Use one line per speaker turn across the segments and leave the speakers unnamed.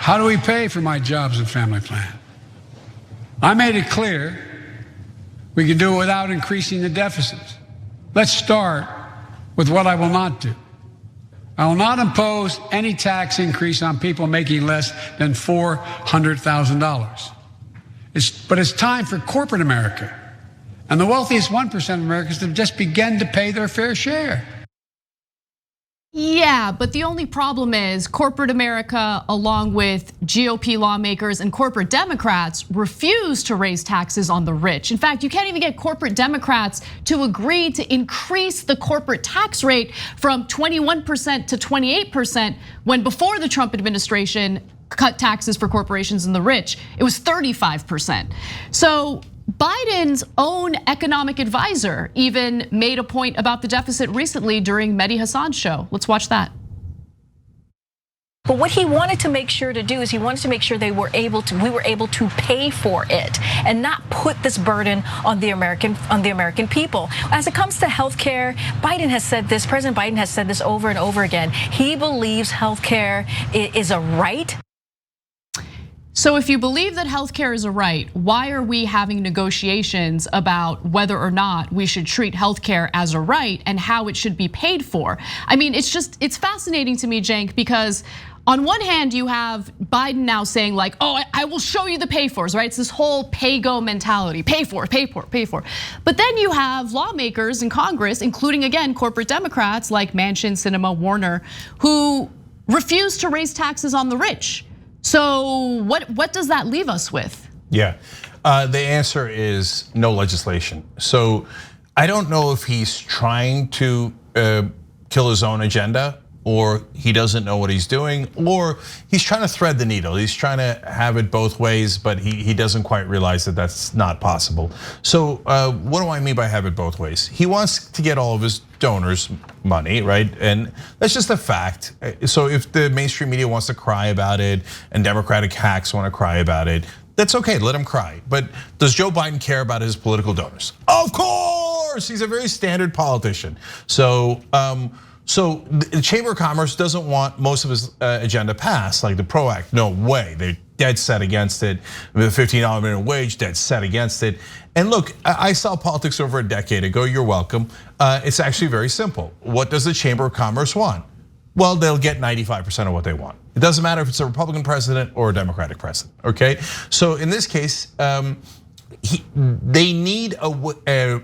How do we pay for my jobs and family plan? I made it clear we can do it without increasing the deficit. Let's start with what I will not do. I will not impose any tax increase on people making less than $400,000. But it's time for corporate America and the wealthiest 1% of Americans to just begin to pay their fair share.
Yeah, but the only problem is corporate America, along with GOP lawmakers and corporate Democrats, refuse to raise taxes on the rich. In fact, you can't even get corporate Democrats to agree to increase the corporate tax rate from 21% to 28%, when before the Trump administration cut taxes for corporations and the rich, it was 35%. So Biden's own economic advisor even made a point about the deficit recently during Mehdi Hasan's show. Let's watch that.
But what he wanted to make sure to do is he wanted to make sure we were able to pay for it and not put this burden on the American people. As it comes to healthcare, Biden has said this, President Biden has said this over and over again. He believes healthcare is a right.
So if you believe that healthcare is a right, why are we having negotiations about whether or not we should treat healthcare as a right and how it should be paid for? I mean, it's fascinating to me, Cenk, because on one hand, you have Biden now saying like, oh, I will show you the pay-fors, right? It's this whole pay-go mentality, pay for, pay for, pay for. But then you have lawmakers in Congress, including again, corporate Democrats like Manchin, Sinema, Warner, who refuse to raise taxes on the rich. So what does that leave us with?
Yeah, the answer is no legislation. So I don't know if he's trying to kill his own agenda, or he doesn't know what he's doing, or he's trying to thread the needle. He's trying to have it both ways, but he doesn't quite realize that that's not possible. So what do I mean by have it both ways? He wants to get all of his donors money, right? And that's just a fact. So if the mainstream media wants to cry about it and Democratic hacks want to cry about it, that's okay, let him cry. But does Joe Biden care about his political donors? Of course, he's a very standard politician. So the Chamber of Commerce doesn't want most of his agenda passed, like the PRO Act. No way, they're dead set against it. The $15 minimum wage, dead set against it. And look, I saw politics over a decade ago, you're welcome. It's actually very simple. What does the Chamber of Commerce want? Well, they'll get 95% of what they want. It doesn't matter if it's a Republican president or a Democratic president, okay? So in this case, they need a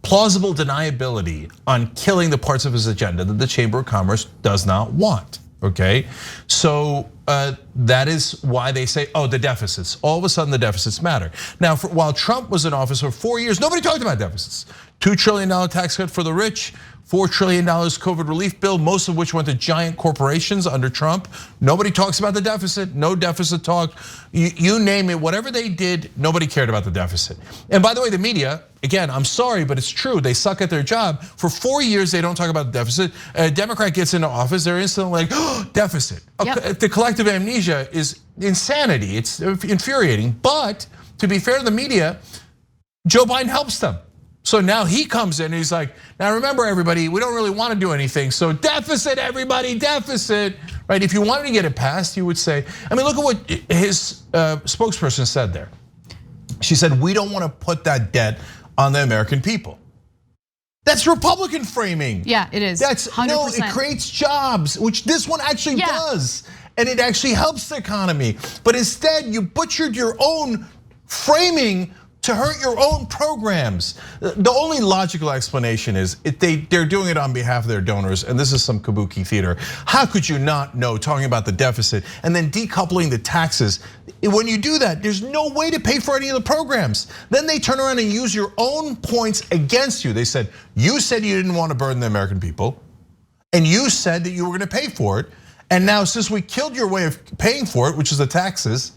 plausible deniability on killing the parts of his agenda that the Chamber of Commerce does not want, okay? So that is why they say, oh, the deficits. All of a sudden the deficits matter. Now, while Trump was in office for 4 years, nobody talked about deficits. $2 trillion tax cut for the rich, $4 trillion COVID relief bill, most of which went to giant corporations under Trump. Nobody talks about the deficit, no deficit talk. You name it, whatever they did, nobody cared about the deficit. And by the way, the media, again, I'm sorry, but it's true, they suck at their job. For 4 years, they don't talk about the deficit. A Democrat gets into office, they're instantly like, oh, deficit. Yep. The collective amnesia is insanity, it's infuriating. But to be fair to the media, Joe Biden helps them. So now he comes in and he's like, now remember everybody, we don't really want to do anything. So deficit, everybody, deficit, right? If you wanted to get it passed, you would say, I mean, look at what his spokesperson said there. She said, we don't want to put that debt on the American people. That's Republican framing.
Yeah, it is.
That's
100%.
No, it creates jobs, which this one actually does. And it actually helps the economy. But instead, you butchered your own framing to hurt your own programs. The only logical explanation is they're doing it on behalf of their donors, and this is some kabuki theater. How could you not know, talking about the deficit and then decoupling the taxes? When you do that, there's no way to pay for any of the programs. Then they turn around and use your own points against you. They said, you said you didn't want to burden the American people, and you said that you were going to pay for it. And now since we killed your way of paying for it, which is the taxes,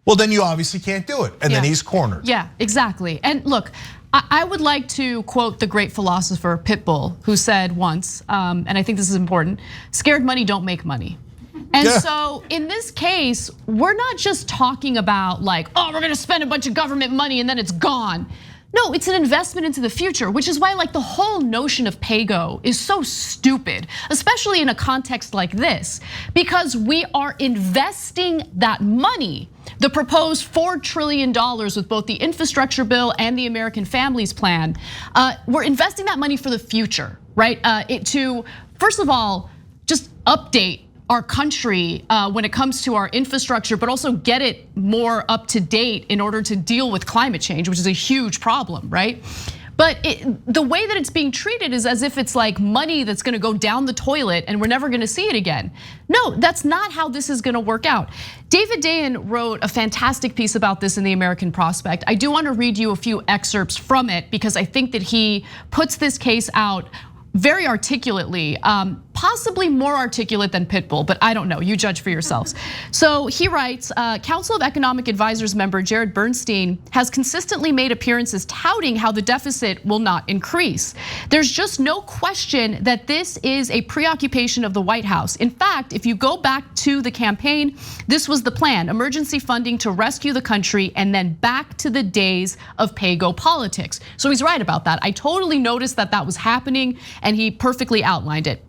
well, then you obviously can't do it. And then he's cornered.
Yeah, exactly. And look, I would like to quote the great philosopher Pitbull, who said once, and I think this is important, scared money don't make money. And so in this case, we're not just talking about like, oh, we're gonna spend a bunch of government money and then it's gone. No, it's an investment into the future, which is why like the whole notion of pay-go is so stupid, especially in a context like this, because we are investing that money. The proposed $4 trillion with both the infrastructure bill and the American Families Plan, we're investing that money for the future, right? To, first of all, just update our country when it comes to our infrastructure, but also get it more up to date in order to deal with climate change, which is a huge problem, right? But the way that it's being treated is as if it's like money that's gonna go down the toilet and we're never gonna see it again. No, that's not how this is gonna work out. David Dayen wrote a fantastic piece about this in the American Prospect. I do wanna read you a few excerpts from it because I think that he puts this case out very articulately, possibly more articulate than Pitbull, but I don't know, you judge for yourselves. So he writes, Council of Economic Advisors member Jared Bernstein has consistently made appearances touting how the deficit will not increase. There's just no question that this is a preoccupation of the White House. In fact, if you go back to the campaign, this was the plan, emergency funding to rescue the country and then back to the days of pay-go politics. So he's right about that. I totally noticed that that was happening and he perfectly outlined it.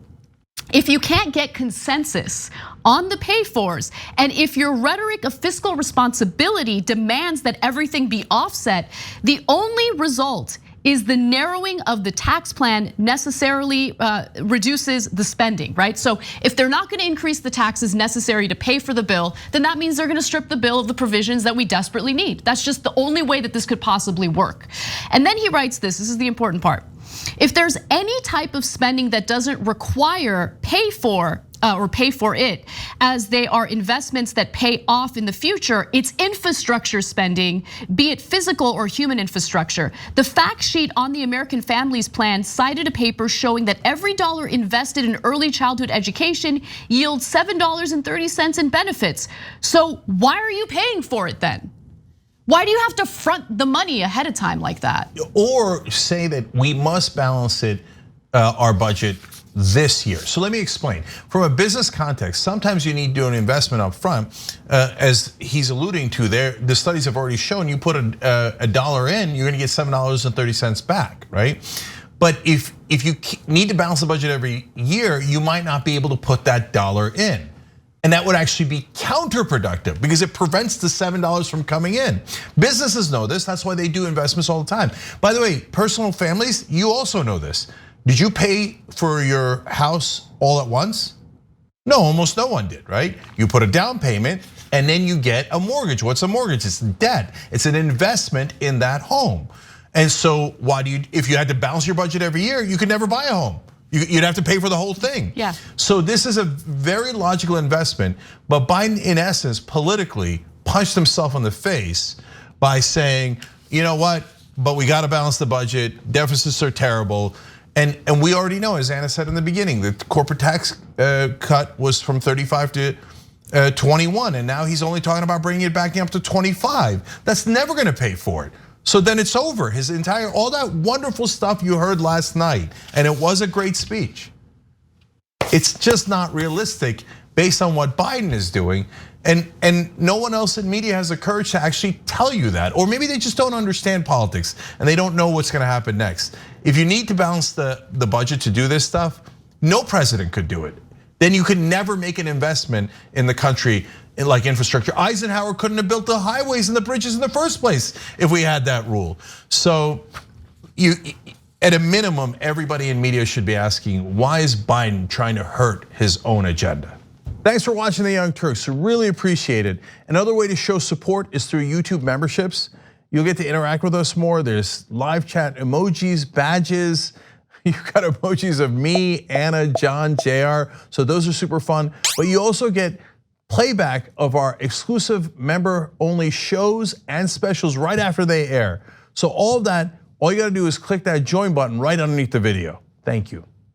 If you can't get consensus on the pay-fors, and if your rhetoric of fiscal responsibility demands that everything be offset, the only result is the narrowing of the tax plan necessarily reduces the spending, right? So if they're not gonna increase the taxes necessary to pay for the bill, then that means they're gonna strip the bill of the provisions that we desperately need. That's just the only way that this could possibly work. And then he writes this is the important part. If there's any type of spending that doesn't require pay for it, as they are investments that pay off in the future, it's infrastructure spending, be it physical or human infrastructure. The fact sheet on the American Families Plan cited a paper showing that every dollar invested in early childhood education yields $7.30 in benefits. So why are you paying for it then? Why do you have to front the money ahead of time like that?
Or say that we must balance it, our budget this year. So let me explain. From a business context, sometimes you need to do an investment up front. As he's alluding to there, the studies have already shown you put a dollar in, you're gonna get $7.30 back, right? But if you need to balance the budget every year, you might not be able to put that dollar in. And that would actually be counterproductive because it prevents the $7 from coming in. Businesses know this, that's why they do investments all the time. By the way, personal families, you also know this. Did you pay for your house all at once? No, almost no one did, right? You put a down payment and then you get a mortgage. What's a mortgage? It's debt. It's an investment in that home. And so why do you, if you had to balance your budget every year, you could never buy a home. You'd have to pay for the whole thing.
Yeah.
So this is a very logical investment, but Biden, in essence, politically punched himself in the face by saying, you know what, but we got to balance the budget, deficits are terrible. And we already know, as Anna said in the beginning, the corporate tax cut was from 35 to 21, and now he's only talking about bringing it back up to 25. That's never gonna pay for it. So then it's over. His entire, all that wonderful stuff you heard last night, and it was a great speech. It's just not realistic based on what Biden is doing. And no one else in media has the courage to actually tell you that. Or maybe they just don't understand politics and they don't know what's gonna happen next. If you need to balance the budget to do this stuff, no president could do it. Then you could never make an investment in the country in like infrastructure. Eisenhower couldn't have built the highways and the bridges in the first place if we had that rule. So at a minimum, everybody in media should be asking, why is Biden trying to hurt his own agenda? Thanks for watching The Young Turks, really appreciate it. Another way to show support is through YouTube memberships. You'll get to interact with us more. There's live chat emojis, badges. You've got emojis of me, Anna, John, JR, so those are super fun. But you also get playback of our exclusive member-only shows and specials right after they air. So all of that, all you gotta do is click that join button right underneath the video. Thank you.